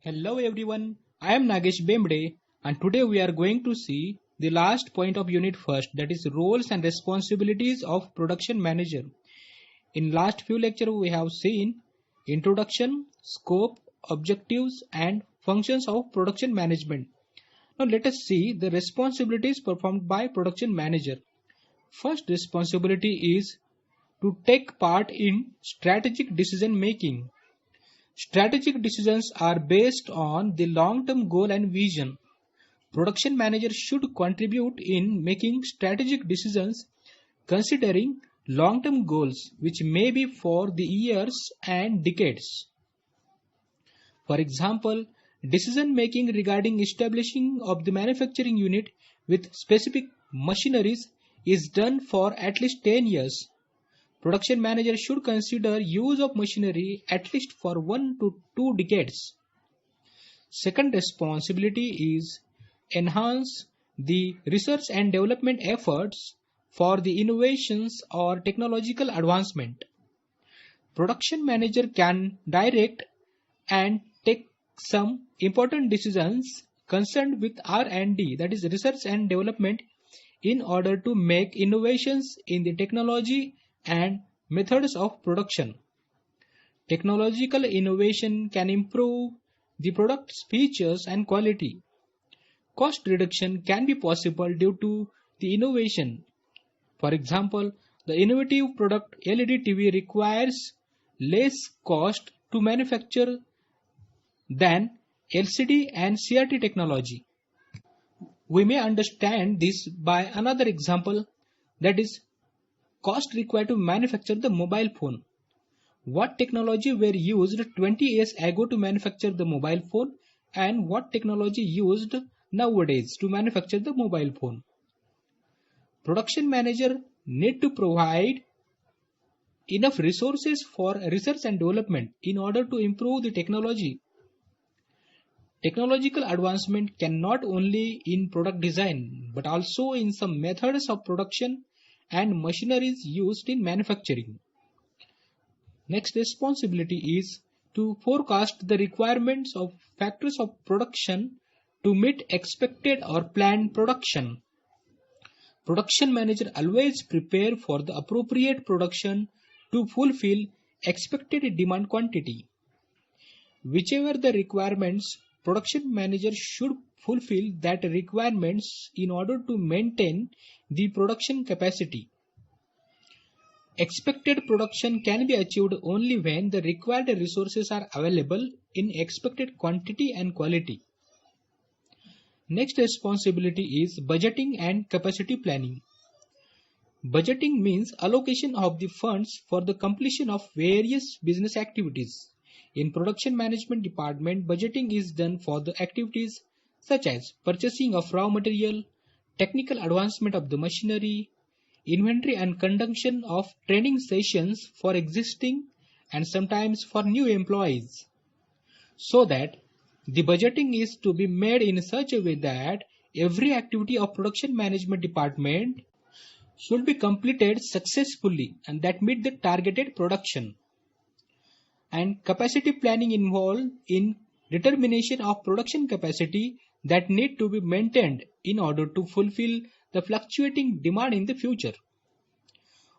Hello everyone, I am Nagesh Bemde and today we are going to see the last point of unit first, that is roles and responsibilities of production manager. In last few lectures we have seen introduction, scope, objectives and functions of production management. Now let us see the responsibilities performed by production manager. First responsibility is to take part in strategic decision making. Strategic decisions are based on the long-term goal and vision. Production manager should contribute in making strategic decisions considering long-term goals which may be for the years and decades. For example, decision making regarding establishing of the manufacturing unit with specific machineries is done for at least 10 years. Production manager should consider use of machinery at least for 1 to 2 decades. Second responsibility is enhance the research and development efforts for the innovations or technological advancement. Production manager can direct and take some important decisions concerned with R&D, that is research and development, in order to make innovations in the technology and methods of production. Technological innovation can improve the product's features and quality. Cost reduction can be possible due to the innovation. For example, the innovative product LED TV requires less cost to manufacture than LCD and CRT technology. We may understand this by another example, that is cost required to manufacture the mobile phone. What technology were used 20 years ago to manufacture the mobile phone and what technology used nowadays to manufacture the mobile phone. Production manager need to provide enough resources for research and development in order to improve the technology. Technological advancement can not only in product design but also in some methods of production and machineries used in manufacturing. Next responsibility is to forecast the requirements of factors of production to meet expected or planned production. Production manager always prepare for the appropriate production to fulfill expected demand quantity. Whichever the requirements, production manager should fulfill that requirements in order to maintain the production capacity. Expected production can be achieved only when the required resources are available in expected quantity and quality. Next responsibility is budgeting and capacity planning. Budgeting means allocation of the funds for the completion of various business activities. In production management department, budgeting is done for the activities such as purchasing of raw material, technical advancement of the machinery, inventory and conduction of training sessions for existing and sometimes for new employees. So that the budgeting is to be made in such a way that every activity of production management department should be completed successfully and that meet the targeted production. And capacity planning involved in determination of production capacity that need to be maintained in order to fulfill the fluctuating demand in the future.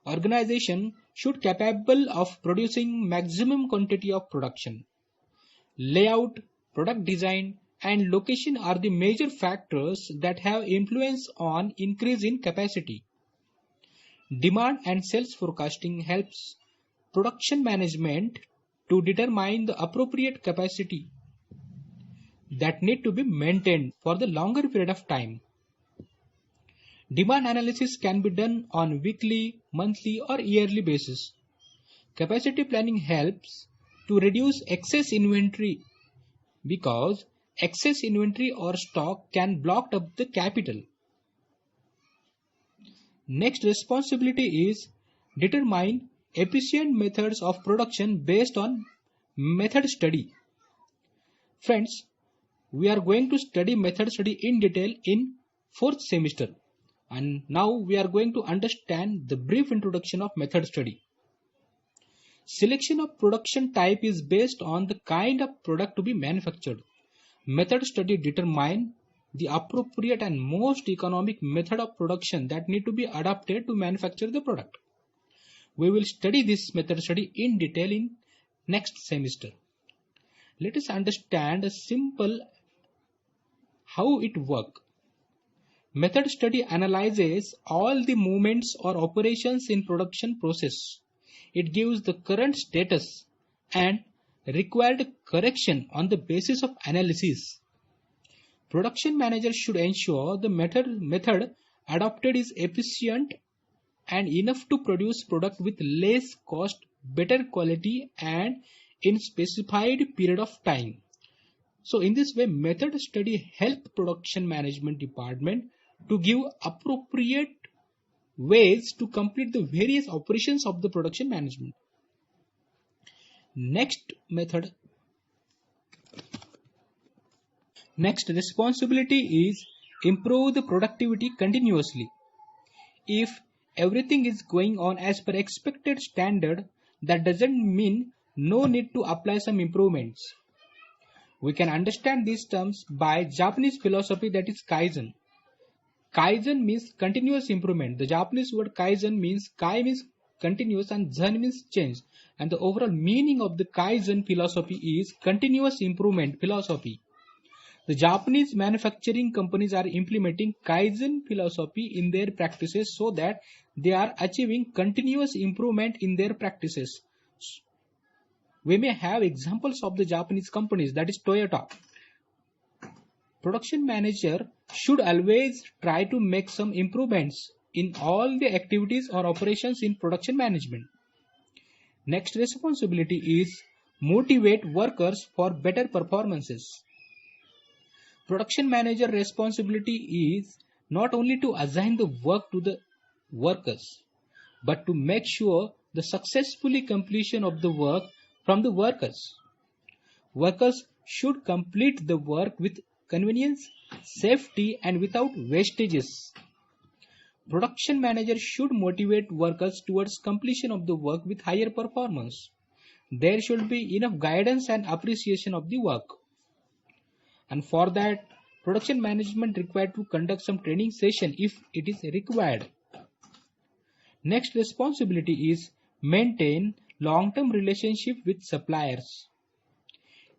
Organization should capable of producing maximum quantity of production. Layout, product design and location are the major factors that have influence on increase in capacity. Demand and sales forecasting helps production management to determine the appropriate capacity that need to be maintained for the longer period of time. Demand analysis can be done on weekly, monthly or yearly basis. Capacity planning helps to reduce excess inventory because excess inventory or stock can block up the capital. Next responsibility is determine efficient methods of production based on method study. Friends, we are going to study method study in detail in 4th semester. And now we are going to understand the brief introduction of method study. Selection of production type is based on the kind of product to be manufactured. Method study determine the appropriate and most economic method of production that need to be adopted to manufacture the product. We will study this method study in detail in next semester. Let us understand a simple how it works. Method study analyzes all the movements or operations in production process. It gives the current status and required correction on the basis of analysis. Production manager should ensure the method adopted is efficient and enough to produce product with less cost, better quality and in specified period of time. So in this way, method study help production management department to give appropriate ways to complete the various operations of the production management. Next responsibility is improve the productivity continuously. If everything is going on as per expected standard, that doesn't mean no need to apply some improvements. We can understand these terms by Japanese philosophy, that is Kaizen. Kaizen means continuous improvement. The Japanese word Kaizen means Kai means continuous and Zen means change. And the overall meaning of the Kaizen philosophy is continuous improvement philosophy. The Japanese manufacturing companies are implementing Kaizen philosophy in their practices so that they are achieving continuous improvement in their practices. We may have examples of the Japanese companies, that is Toyota. Production manager should always try to make some improvements in all the activities or operations in production management. Next responsibility is motivate workers for better performances. Production manager responsibility is not only to assign the work to the workers, but to make sure the successfully completion of the work from the workers. Workers should complete the work with convenience, safety and without wastages. Production manager should motivate workers towards completion of the work with higher performance. There should be enough guidance and appreciation of the work. And for that, production management required to conduct some training session if it is required. Next responsibility is maintain long-term relationship with suppliers.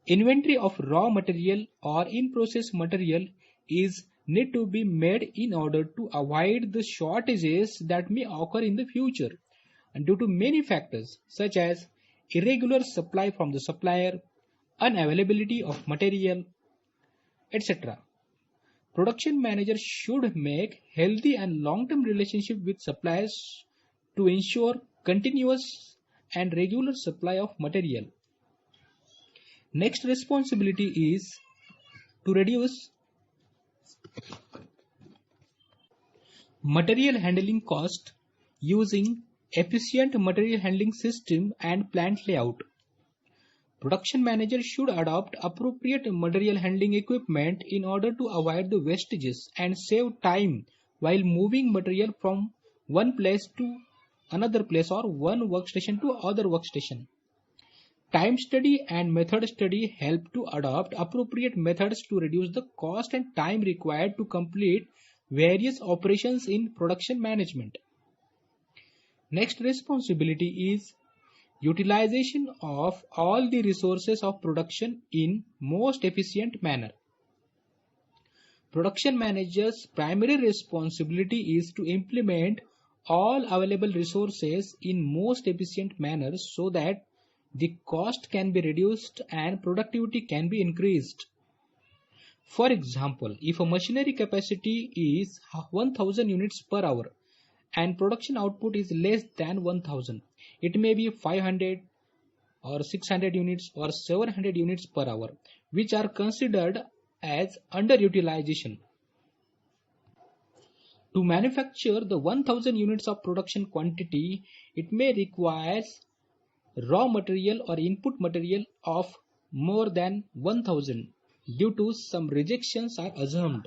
Inventory of raw material or in-process material is need to be made in order to avoid the shortages that may occur in the future and due to many factors such as irregular supply from the supplier, unavailability of material, etc. Production managers should make healthy and long-term relationship with suppliers to ensure continuous and regular supply of material. Next responsibility is to reduce material handling cost using efficient material handling system and plant layout. Production manager should adopt appropriate material handling equipment in order to avoid the wastages and save time while moving material from one place to another place or one workstation to other workstation. Time study and method study help to adopt appropriate methods to reduce the cost and time required to complete various operations in production management. Next responsibility is utilization of all the resources of production in most efficient manner. Production manager's primary responsibility is to implement all available resources in most efficient manner so that the cost can be reduced and productivity can be increased. For example, if a machinery capacity is 1000 units per hour and production output is less than 1000, it may be 500 or 600 units or 700 units per hour, which are considered as underutilization. To manufacture the 1000 units of production quantity, it may require raw material or input material of more than 1000 due to some rejections are assumed.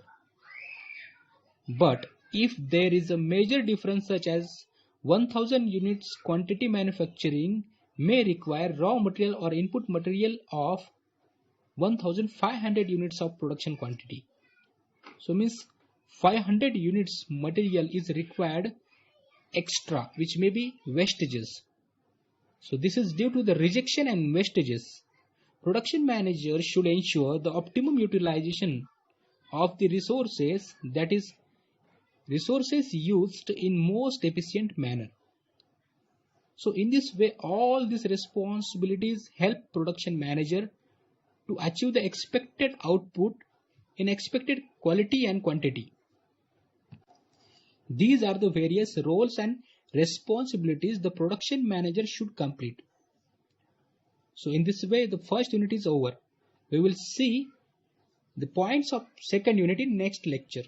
But if there is a major difference such as 1000 units quantity, manufacturing may require raw material or input material of 1500 units of production quantity. So means 500 units material is required extra, which may be wastages. So this is due to the rejection and wastages. Production manager should ensure the optimum utilization of the resources, that is, resources used in most efficient manner. So in this way, all these responsibilities help production manager to achieve the expected output in expected quality and quantity. These are the various roles and responsibilities the production manager should complete. So in this way, the first unit is over. We will see the points of second unit in next lecture.